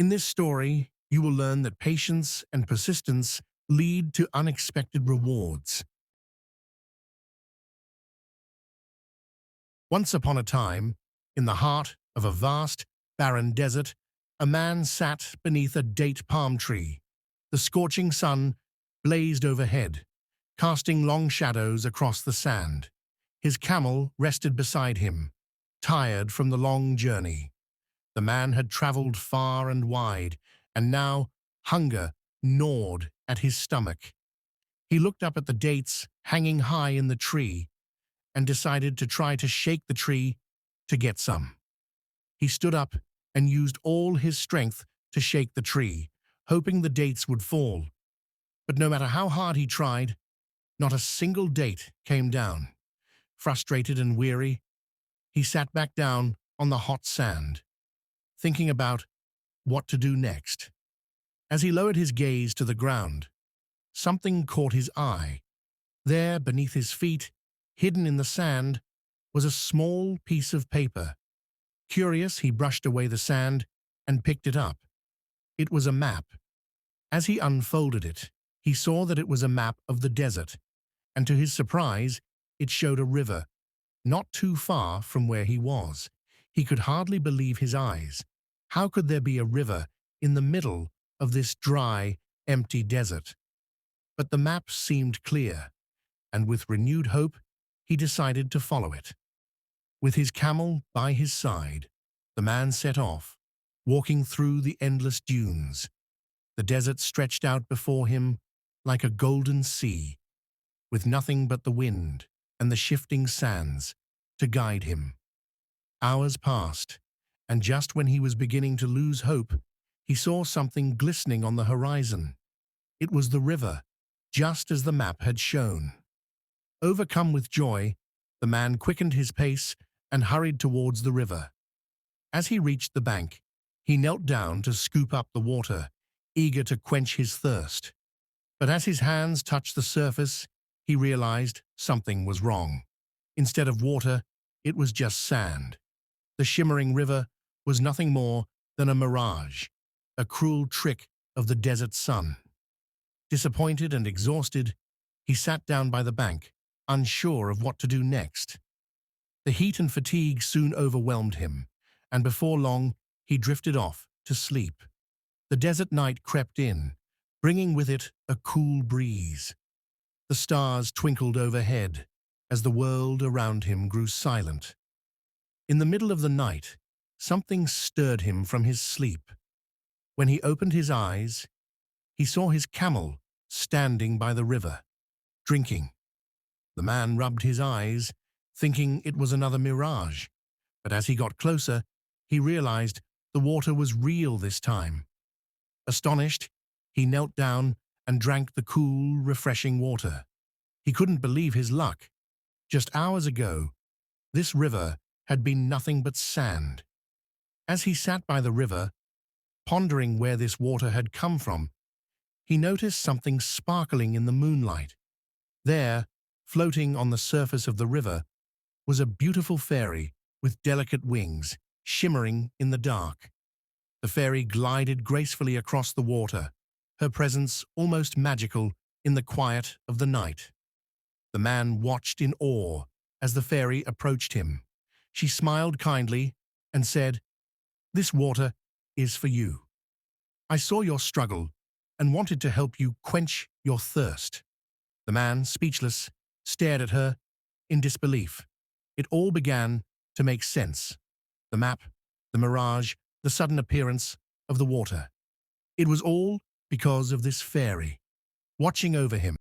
In this story, you will learn that patience and persistence lead to unexpected rewards. Once upon a time, in the heart of a vast, barren desert, a man sat beneath a date palm tree. The scorching sun blazed overhead, casting long shadows across the sand. His camel rested beside him, tired from the long journey. The man had traveled far and wide, and now hunger gnawed at his stomach. He looked up at the dates hanging high in the tree and decided to try to shake the tree to get some. He stood up and used all his strength to shake the tree, hoping the dates would fall. But no matter how hard he tried, not a single date came down. Frustrated and weary, he sat back down on the hot sand, thinking about what to do next. As he lowered his gaze to the ground, something caught his eye. There, beneath his feet, hidden in the sand, was a small piece of paper. Curious, he brushed away the sand and picked it up. It was a map. As he unfolded it, he saw that it was a map of the desert, and to his surprise, it showed a river, not too far from where he was. He could hardly believe his eyes. How could there be a river in the middle of this dry, empty desert? But the map seemed clear, and with renewed hope, he decided to follow it. With his camel by his side, the man set off, walking through the endless dunes. The desert stretched out before him like a golden sea, with nothing but the wind and the shifting sands to guide him. Hours passed, and just when he was beginning to lose hope, he saw something glistening on the horizon. It was the river, just as the map had shown. Overcome with joy, the man quickened his pace and hurried towards the river. As he reached the bank, he knelt down to scoop up the water, eager to quench his thirst. But as his hands touched the surface, he realized something was wrong. Instead of water, it was just sand. The shimmering river was nothing more than a mirage, a cruel trick of the desert sun. Disappointed and exhausted, he sat down by the bank, unsure of what to do next. The heat and fatigue soon overwhelmed him, and before long he drifted off to sleep. The desert night crept in, bringing with it a cool breeze. The stars twinkled overhead as the world around him grew silent. In the middle of the night, something stirred him from his sleep. When he opened his eyes, he saw his camel standing by the river, drinking. The man rubbed his eyes, thinking it was another mirage, but as he got closer, he realized the water was real this time. Astonished, he knelt down and drank the cool, refreshing water. He couldn't believe his luck. Just hours ago, this river had been nothing but sand. As he sat by the river, pondering where this water had come from, he noticed something sparkling in the moonlight. There, floating on the surface of the river, was a beautiful fairy with delicate wings, shimmering in the dark. The fairy glided gracefully across the water, her presence almost magical in the quiet of the night. The man watched in awe as the fairy approached him. She smiled kindly and said, "This water is for you. I saw your struggle and wanted to help you quench your thirst." The man, speechless, stared at her in disbelief. It all began to make sense. The map, the mirage, the sudden appearance of the water. It was all because of this fairy, watching over him.